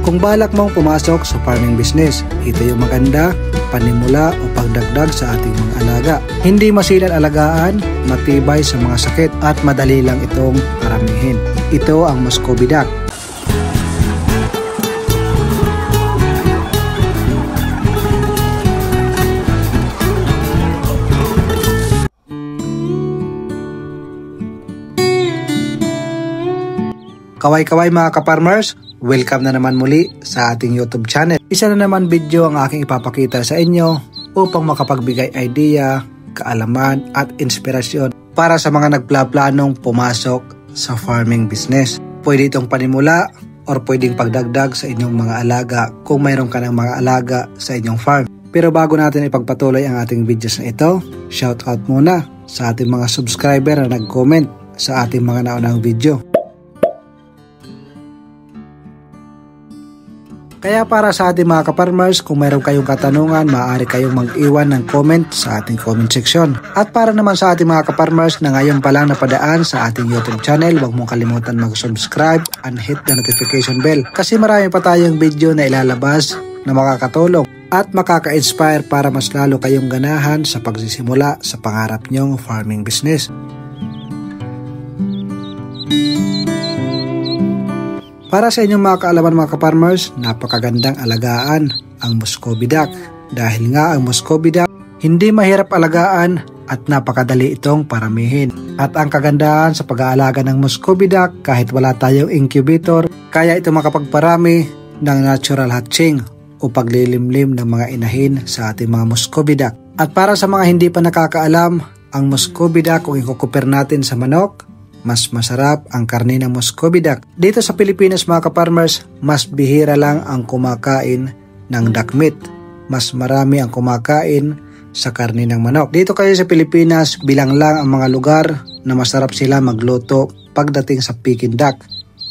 Kung balak mong pumasok sa farming business, ito yung maganda, panimula o pagdagdag sa ating mga alaga. Hindi masilan alagaan, matibay sa mga sakit at madali lang itong paramihin. Ito ang Muscovy Duck. Kaway-kaway mga ka-farmers, welcome na naman muli sa ating YouTube channel. Isa na naman video ang aking ipapakita sa inyo upang makapagbigay idea, kaalaman at inspirasyon para sa mga nagplanong pumasok sa farming business. Pwede itong panimula or pwedeng pagdagdag sa inyong mga alaga kung mayroon ka ng mga alaga sa inyong farm. Pero bago natin ipagpatuloy ang ating videos na ito, shoutout muna sa ating mga subscriber na nag-comment sa ating mga naunang video. Kaya para sa ating mga ka-farmers, kung mayroon kayong katanungan, maaari kayong mag-iwan ng comment sa ating comment section. At para naman sa ating mga ka-farmers na ngayon pa lang napadaan sa ating YouTube channel, huwag mong kalimutan mag-subscribe and hit the notification bell. Kasi marami pa tayong video na ilalabas na makakatulong at makaka-inspire para mas lalo kayong ganahan sa pagsisimula sa pangarap nyong farming business. Para sa inyong mga kaalaman mga ka-farmers, napakagandang alagaan ang Muscovy Duck. Dahil nga ang Muscovy Duck, hindi mahirap alagaan at napakadali itong paramihin. At ang kagandahan sa pag-aalaga ng Muscovy Duck, kahit wala tayong incubator, kaya ito makapagparami ng natural hatching o paglilimlim ng mga inahin sa ating mga Muscovy Duck. At para sa mga hindi pa nakakaalam, ang Muscovy Duck kung ikukumpir natin sa manok, mas masarap ang karne ng Muscovy Duck. Dito sa Pilipinas mga ka-farmers, mas bihira lang ang kumakain ng duck meat. Mas marami ang kumakain sa karne ng manok. Dito kayo sa Pilipinas, bilang lang ang mga lugar na masarap sila magluto pagdating sa Peking Duck.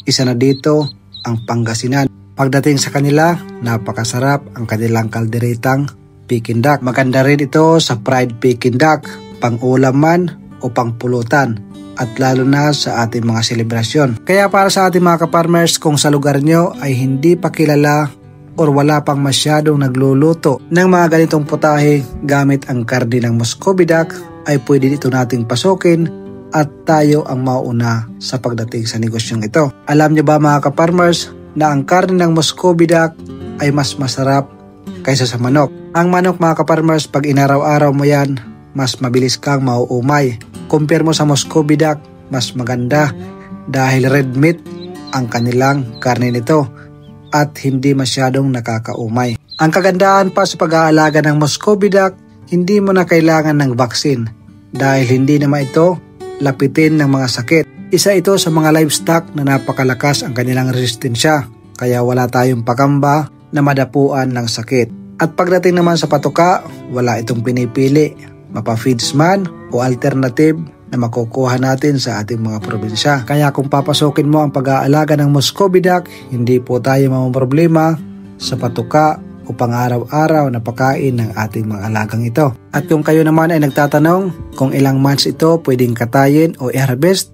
Isa na dito ang Pangasinan. Pagdating sa kanila, napakasarap ang kanilang kalderetang Peking Duck. Maganda rin ito sa fried Peking Duck, pang-ulam man o pang-pulutan. At lalo na sa ating mga selebrasyon. Kaya para sa ating mga ka-farmers, kung sa lugar nyo ay hindi pa kilala or wala pang masyadong nagluluto ng mga ganitong putahe gamit ang karne ng Muscovy Duck, ay pwede ito nating pasukin at tayo ang mauna sa pagdating sa negosyong ito. Alam nyo ba mga ka-farmers na ang karne ng Muscovy Duck ay mas masarap kaysa sa manok? Ang manok mga ka-farmers, pag inaraw-araw mo yan, mas mabilis kang mauumay. Compare mo sa Muscovy Duck, mas maganda dahil red meat ang kanilang karne nito at hindi masyadong nakakaumay. Ang kagandahan pa sa pag-aalaga ng Muscovy Duck, hindi mo na kailangan ng vaccine dahil hindi naman ito lapitin ng mga sakit. Isa ito sa mga livestock na napakalakas ang kanilang resistensya, kaya wala tayong pakamba na madapuan ng sakit. At pagdating naman sa patuka, wala itong pinipili, mapa-feeds man o alternative na makukuha natin sa ating mga probinsya. Kaya kung papasukin mo ang pag-aalaga ng Muscovy Duck, hindi po tayo mamumroblema sa patuka o pang-araw-araw na pagkain ng ating mga alagang ito. At kung kayo naman ay nagtatanong kung ilang months ito pwedeng katayin o i-harvest,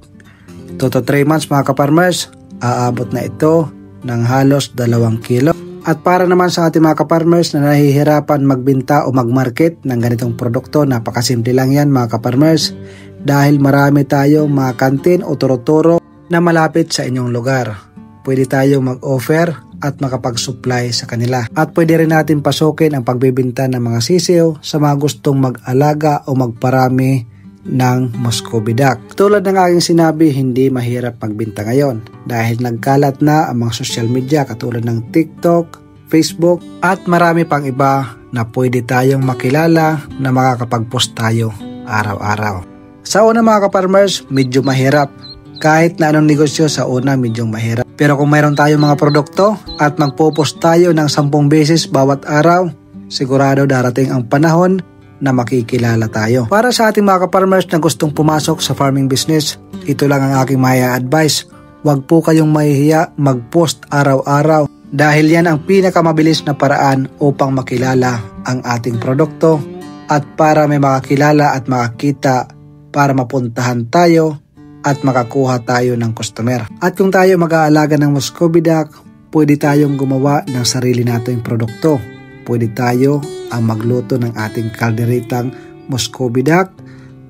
2 to 3 months mga ka-farmers, aabot na ito ng halos 2 kilo. At para naman sa ating mga ka-farmers na nahihirapan magbenta o magmarket ng ganitong produkto, napakasimple lang yan mga ka-farmers dahil marami tayong mga kantin o turo-turo na malapit sa inyong lugar. Pwede tayong mag-offer at makapag-supply sa kanila. At pwede rin natin pasukin ang pagbibenta ng mga sisiw sa mga gustong mag-alaga o magparami ng Muscovy Duck. Tulad ng aking sinabi, hindi mahirap magbenta ngayon dahil nagkalat na ang mga social media katulad ng TikTok, Facebook at marami pang iba na pwede tayong makilala na makakapag-post tayo araw-araw. Sa una mga ka-farmers, medyo mahirap. Kahit na anong negosyo sa una medyo mahirap. Pero kung mayroon tayong mga produkto at magpo-post tayo ng 10 beses bawat araw, sigurado darating ang panahon na makikilala tayo. Para sa ating mga ka-farmers na gustong pumasok sa farming business, ito lang ang aking maya advice. Huwag po kayong mahihiya mag-post araw-araw dahil yan ang pinakamabilis na paraan upang makilala ang ating produkto at para may makakilala at makakita para mapuntahan tayo at makakuha tayo ng customer. At kung tayo mag-aalaga ng Muscovy Duck, pwede tayong gumawa ng sarili nating produkto. Pwede tayo ang magluto ng ating kalderitang Muscovy Duck,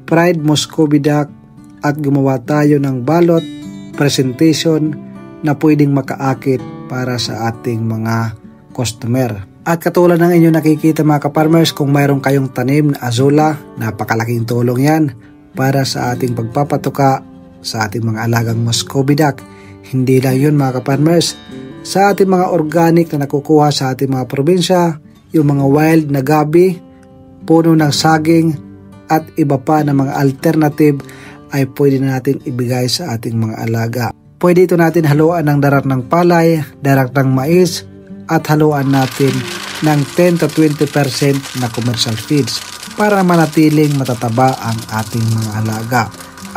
fried Muscovy Duck, at gumawa tayo ng balot, presentation na pwedeng makaakit para sa ating mga customer. At katulad ng inyo nakikita mga ka-farmers, kung mayroon kayong tanim na azula, napakalaking tulong yan para sa ating pagpapatuka sa ating mga alagang Muscovy Duck. Hindi lang yun mga ka-farmers, sa ating mga organic na nakukuha sa ating mga probinsya, yung mga wild na gabi, puno ng saging, at iba pa na mga alternative ay pwede na natin ibigay sa ating mga alaga. Pwede ito natin haluan ng darak ng palay, darak ng mais, at haluan natin ng 10 to 20% na commercial feeds para manatiling matataba ang ating mga alaga.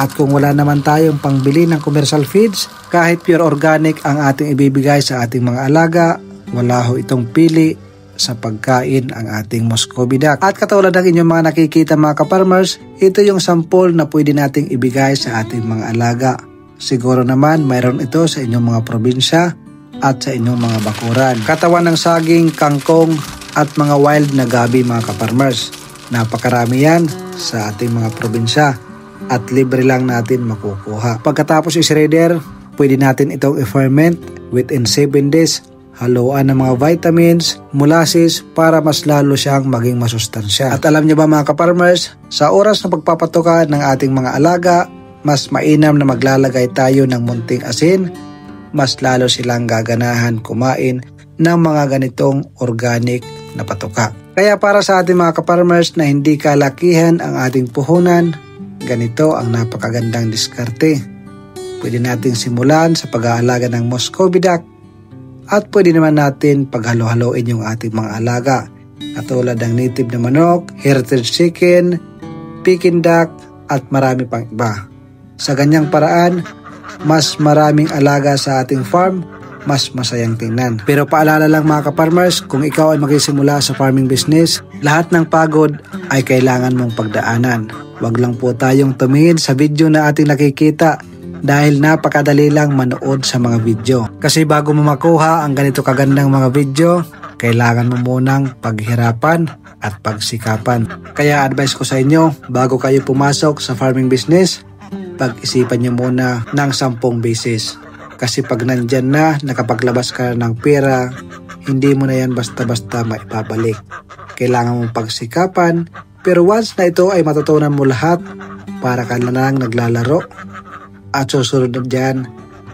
At kung wala naman tayong pangbili ng commercial feeds, kahit pure organic ang ating ibibigay sa ating mga alaga, wala ho itong pili sa pagkain ang ating Muscovy Duck. At katulad ng inyong mga nakikita mga ka-farmers, ito yung sample na pwede nating ibigay sa ating mga alaga. Siguro naman mayroon ito sa inyong mga probinsya at sa inyong mga bakuran. Katawan ng saging, kangkong at mga wild na gabi mga ka-farmers. Napakarami yan sa ating mga probinsya at libre lang natin makukuha. Pagkatapos i-shredder, pwede natin itong i-ferment within 7 days. Haluan ng mga vitamins, molasses para mas lalo siyang maging masustansya. At alam niyo ba mga ka-farmers, sa oras ng pagpapatuka ng ating mga alaga, mas mainam na maglalagay tayo ng munting asin, mas lalo silang gaganahan kumain ng mga ganitong organic na patuka. Kaya para sa ating mga ka-farmers na hindi kalakihan ang ating puhunan, ganito ang napakagandang diskarte. Pwede nating simulan sa pag-aalaga ng Muscovy Duck at pwede naman natin paghalo-haloin yung ating mga alaga katulad ng native na manok, heritage chicken, Peking duck at marami pang iba. Sa ganyang paraan, mas maraming alaga sa ating farm, mas masayang tingnan. Pero paalala lang mga ka-farmers, kung ikaw ay magsisimula sa farming business, lahat ng pagod ay kailangan mong pagdaanan. Wag lang po tayong tumingin sa video na ating nakikita dahil napakadali lang manood sa mga video. Kasi bago mo makuha ang ganito kagandang mga video, kailangan mo munang paghirapan at pagsikapan. Kaya advice ko sa inyo, bago kayo pumasok sa farming business, pag-isipan nyo muna ng 10 beses. Kasi pag nandyan na, nakapaglabas ka ng pera, hindi mo na yan basta-basta maipabalik. Kailangan mong pagsikapan, pero once na ito ay matutunan mo lahat, para ka na lang naglalaro. At susunod na dyan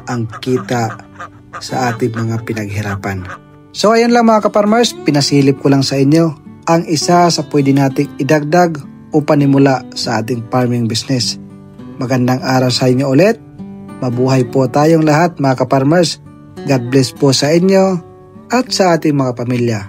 ang kita sa ating mga pinaghirapan. So ayun lang mga ka-farmers, pinasilip ko lang sa inyo ang isa sa pwede nating idagdag o panimula sa ating farming business. Magandang araw sa inyo ulit. Mabuhay po tayong lahat mga ka-farmers. God bless po sa inyo at sa ating mga pamilya.